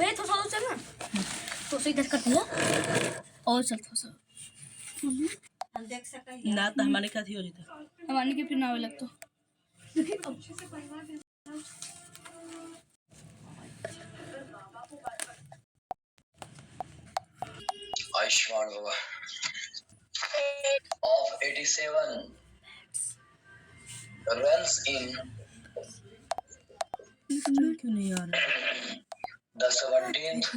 मैं थोड़ा सा चल ना तो से इधर कर दिया और चल थोड़ा सा हम देख सकते हैं ना तो हमारे का थी हो जाता हमारे के फिर ना लग तो आयुष्मान बाबा of 87 runs in क्यों नहीं आ रहा the 17th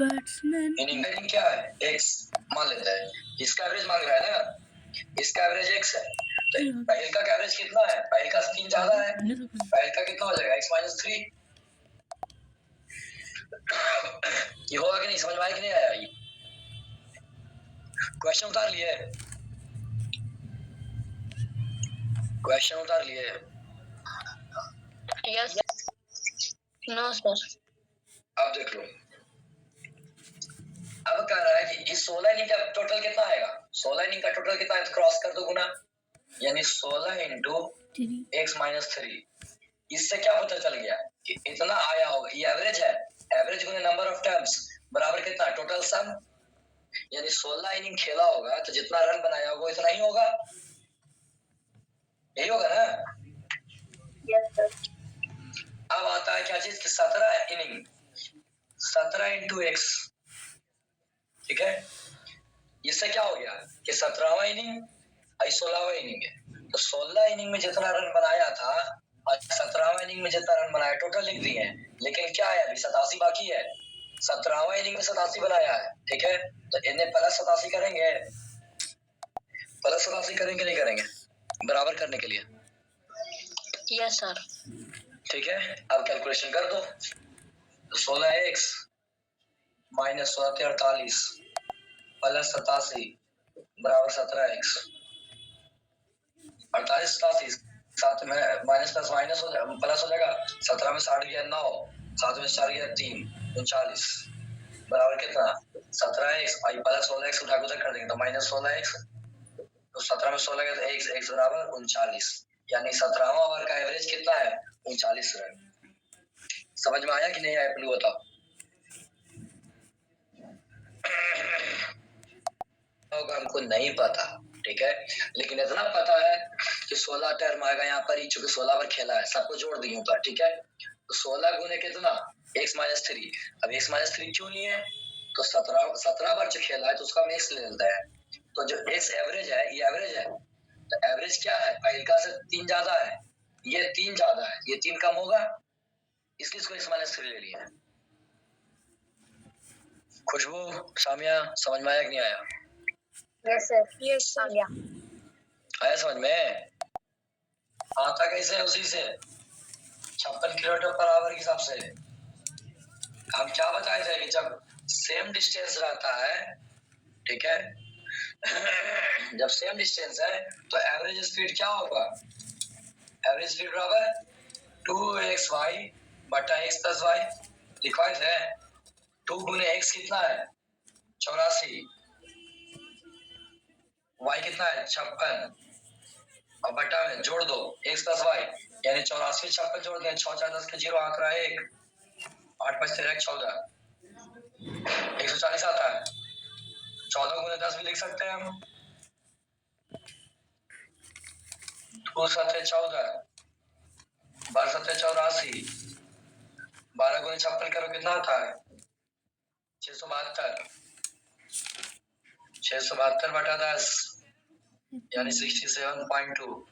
बैट्समैन इनिंग क्या है x मान लेते हैं इसका एवरेज मांग रहा है ना इसका एवरेज x है तो पहले का एवरेज कितना है पहले का 3 ज्यादा है पहले का कितना हो जाएगा x - 3 ये होगा कि नहीं समझ में आया कि नहीं आया ये क्वेश्चन उतार लिए यस नो सर अब देख लो अब कह रहा है कि इस 16 इनिंग का टोटल कितना आएगा 16 इनिंग का टोटल कितना है तो क्रॉस कर दो गुना यानी 16 इंटू x - 3 इससे क्या पता चल गया कि इतना आया होगा ये एवरेज है average Guna number of terms बराबर कितना टोटल सम यानी 16 इनिंग खेला होगा तो जितना रन बनाया होगा इतना ही होगा यही होगा ना यस सर अब आता है क्या चीज कि 17 इनिंग 17 इंटू x ठीक है इससे क्या हो गया कि 17वां इनिंग और 16वां इनिंग है तो 16 इनिंग में जितना रन बनाया था और 17वां इनिंग में जितना रन बनाया टोटल लिख दिए हैं लेकिन क्या है अभी 87 बाकी है 17वां इनिंग में 87 बनाया है ठीक है तो इन्हें प्लस 87 करेंगे नहीं करेंगे बराबर करने के लिए यस सर ठीक है अब कैलकुलेशन कर दो 16x माइनस 1648 प्लस 87 बराबर 17x 48 87 साथ में माइनस प्लस माइनस हो जाएगा प्लस हो जाएगा 17 में 60 गया 9 7 में 4 गया 3 39 बराबर कितना 17x आई प्लस 16x उठा कर देंगे तो माइनस 16x तो 17 में 16 गया तो x बराबर 39 यानी 17वां ओवर का एवरेज कितना है 39 रन समझ में आया कि नहीं आया प्लीज बताओ हमको नहीं पता ठीक है लेकिन इतना पता है कि 16 टर्म आएगा यहाँ पर ही चूंकि 16 पर खेला है सबको जोड़ दिए ऊपर ठीक है तो 16 गुने कितना x - 3 अब x - 3 क्यों नहीं है तो 17 बार जो खेला है तो उसका हम x ले लेते हैं तो जो x एवरेज है ये एवरेज है तो एवरेज क्या है पहले का से 3 ज्यादा है ये 3 ज्यादा है ये 3 कम होगा इसलिए इसको x - 3 ले लिया खुशबू सामिया समझ में आया कि नहीं आया यस सर यस आ गया आया समझ में आता कैसे है उसी से 56 किलोमीटर पर आवर के हिसाब से हम क्या बताए थे कि जब सेम डिस्टेंस रहता है ठीक है जब सेम डिस्टेंस है तो एवरेज स्पीड क्या होगा एवरेज स्पीड बराबर 2xy बटा x + y लिखवाए थे 2 गुने x कितना है 84 y कितना है 56 और बटा में जोड़ दो x + y यानी 84 56 जोड़ दें 6 4 10 के 0 आंकड़ा 1 8 5 13 14 140 आता है 14 गुने 10 भी लिख सकते हैं हम 2 7 14 12 7 84 12 गुने 56 करो कितना आता है 672 बटा 10 यानी 67.2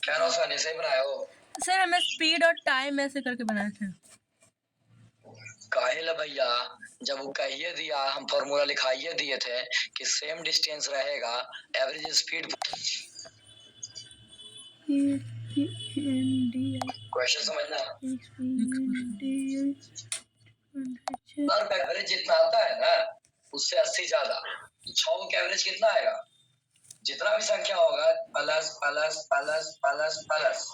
क्या रोशन ऐसे ही बनाया हो सर हमें स्पीड और टाइम ऐसे करके बनाए थे काहे ला भैया जब वो कहिए दिया हम फॉर्मूला लिखाइए दिए थे कि सेम डिस्टेंस रहेगा एवरेज स्पीड क्वेश्चन समझना एवरेज जितना आता है ना उससे 80 ज्यादा 6 का एवरेज कितना आएगा जितना भी संख्या होगा plus plus plus plus plus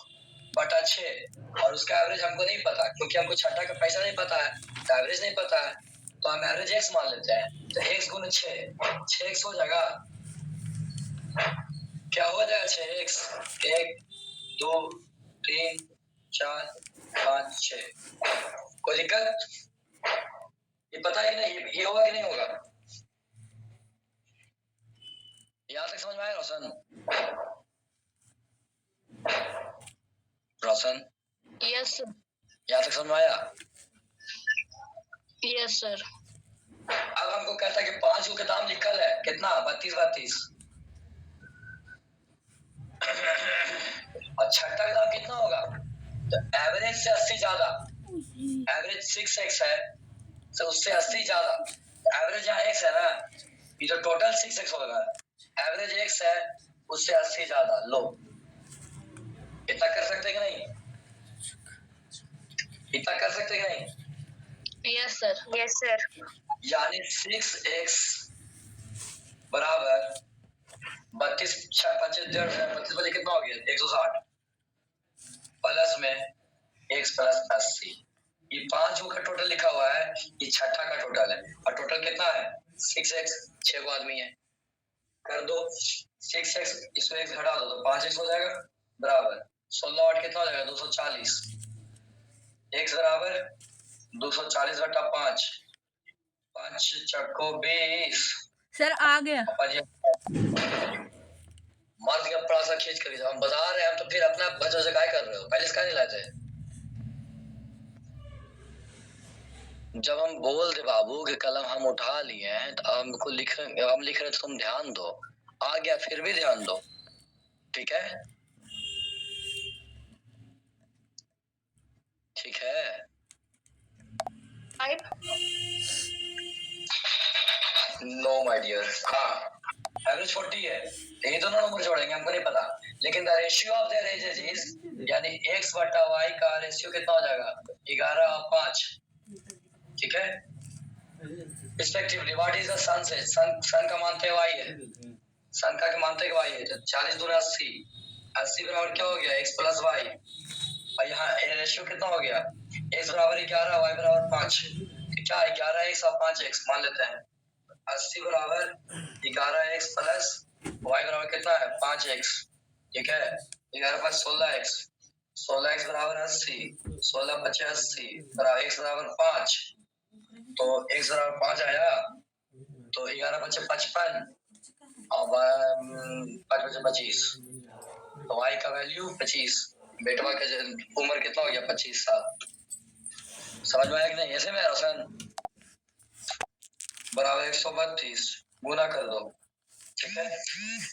बटा 6 और उसका एवरेज हमको नहीं पता क्योंकि हमको छठा का पैसा नहीं पता है तो एवरेज नहीं पता है तो हम एवरेज x मान लेते हैं तो x गुने 6x हो जाएगा क्या हो जाएगा 6x 1 2 3 4 5 6 कोई दिक्कत? ये पता है कि नहीं, ये होगा कि नहीं होगा? यहाँ तक समझ में आया रोशन? रोशन, Yes, sir. यहाँ तक समझ में आया? Yes, sir. अब हमको कहता है कि 5 को किताब निकल है कितना, 32 और छठा किताब कितना होगा? तो एवरेज से 80 ज्यादा, एवरेज 6x है तो उससे 80 ज्यादा, एवरेज यहाँ x है ना, ये तो टोटल 6x होगा, एवरेज x है उससे 80 ज्यादा। लो इतना कर सकते कि नहीं? इतना कर सकते कि नहीं? Yes, sir. Yes, sir. यानी 6x बराबर 32 32 बजे कितना हो गया? 160 प्लस में x प्लस 80। ये 5 का टोटल लिखा हुआ है, ये छठा का टोटल है और टोटल कितना है? 6x, 6 को आदमी है, कर दो 6x, इसमें x घटा दो तो 5x हो जाएगा बराबर 16 8 कितना हो जाएगा? 240। x बराबर 240 बटा 5, 5 चक्को 20। सर आ गया। मार दिया बड़ा सा खींच कर, हम बता रहे हैं, हम तो फिर अपना बच्चों से काय कर रहे हो? पहले इसका नहीं लाते। जब हम बोल दे बाबू कि कलम हम उठा लिए हैं तो हमको हम लिख रहे तो तुम ध्यान दो, आ गया फिर भी ध्यान दो, ठीक है? ठीक है? 5. No my dear. हाँ, एवरेज 40 है, ये दोनों नंबर जोड़ेंगे, हमको नहीं पता, लेकिन the ratio of their edges is, यानी x बटा y का रेशियो कितना हो जाएगा? 11 और 5, ठीक है? रिस्पेक्टिवली व्हाट इज द सन से, सन का मानते y है, सन का मानते y है, तो 40 दूना 80, 80 बराबर क्या हो गया? x प्लस y, और यहाँ ये रेशियो कितना हो गया? x बराबर 11, y बराबर 5, क्या 11x और 5x मान लेते हैं। 80 बराबर 11x प्लस y बराबर कितना है? 5x, ठीक है? 11 प्लस 16x, 16x बराबर 80, 16 बचे 80 बराबर x बराबर 5, तो x बराबर 5 आया, तो 11 बचे 55 और 5 बचे 25, तो y का वैल्यू 25, बेटवा का उम्र कितना हो गया? 25 साल। समझ में आया कि नहीं? ऐसे में रोशन बराबर 132 गुना कर दो, ठीक है?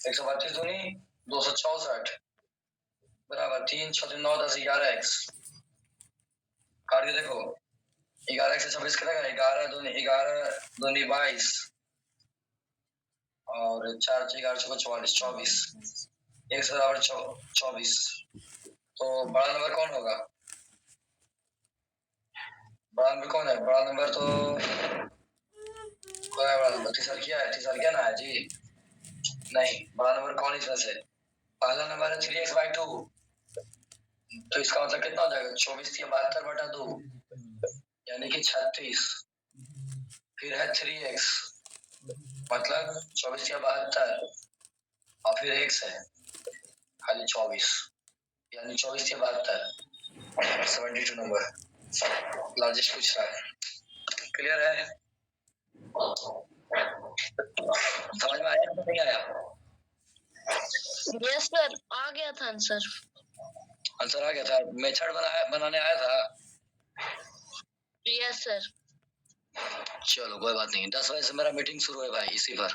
132 दूनी 264 बराबर 3 6 9 10 11x, काट के देखो 11x से 26 करेगा, 11 दूनी 22 और 4 11 44 24, x बराबर 24। तो बड़ा नंबर कौन होगा? बड़ा नंबर कौन है? बड़ा नंबर तो कौन है? बड़ा नंबर तीसरा क्या ना है जी? नहीं, बड़ा नंबर कौन इसमें से? पहला नंबर है 3x/2, तो इसका मतलब कितना हो जाएगा? 24 बटा 2 यानी कि 36, फिर है 3x मतलब 24 और फिर x है खाली 24 यानी 24 72 नंबर लार्जेस्ट पूछ रहा है। क्लियर है? समझ में आया या नहीं आया? Yes, sir. आ गया था आंसर। आंसर आ गया था, मेथड बनाने आया था। Yes, sir. चलो कोई बात नहीं, 10 बजे से मेरा मीटिंग शुरू है भाई इसी पर।